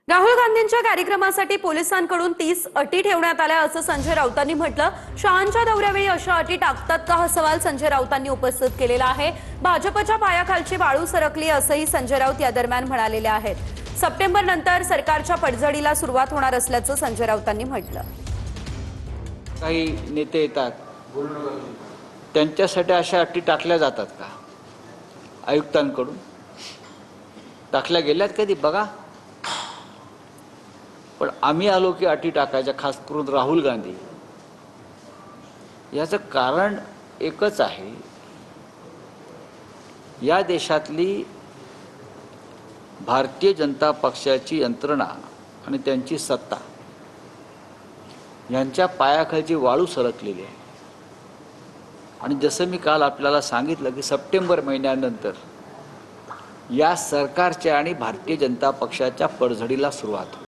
राहुल गांधींच्या कार्यक्रमासाठी पोलिसांकडून 30 अटी ठेवण्यात आल्या असं संजय राऊतांनी म्हटलं। शहांच्या दौऱ्यावेळी अशा अटी टाकतात का हा सवाल संजय राऊतांनी उपस्थित केलेला आहे। भाजपच्या पायाखालची वाळू सरकली असंही संजय राऊत या दरम्यान म्हणालेले आहेत। सप्टेंबर नंतर सरकारच्या पडझडीला सुरुवात होणार असल्याचं संजय राऊतांनी म्हटलं। काही नेते येतात त्यांच्यासाठी अशा अटी टाकल्या जातात का? आयुक्तांकडून टाकल्या गेल्यात कधी बघा। पण आम्ही आलो की अटी टाकायच्या, खास करून राहुल गांधी। याचं कारण एकच आहे, या देशातली भारतीय जनता पक्षाची यंत्रणा आणि त्यांची सत्ता यांच्या पायाखालची वाळू सरकलेली आहे। आणि जसं मी काल आपल्याला सांगितलं की सप्टेंबर महिन्यानंतर या सरकारच्या आणि भारतीय जनता पक्षाच्या पडझडीला सुरुवात होईल।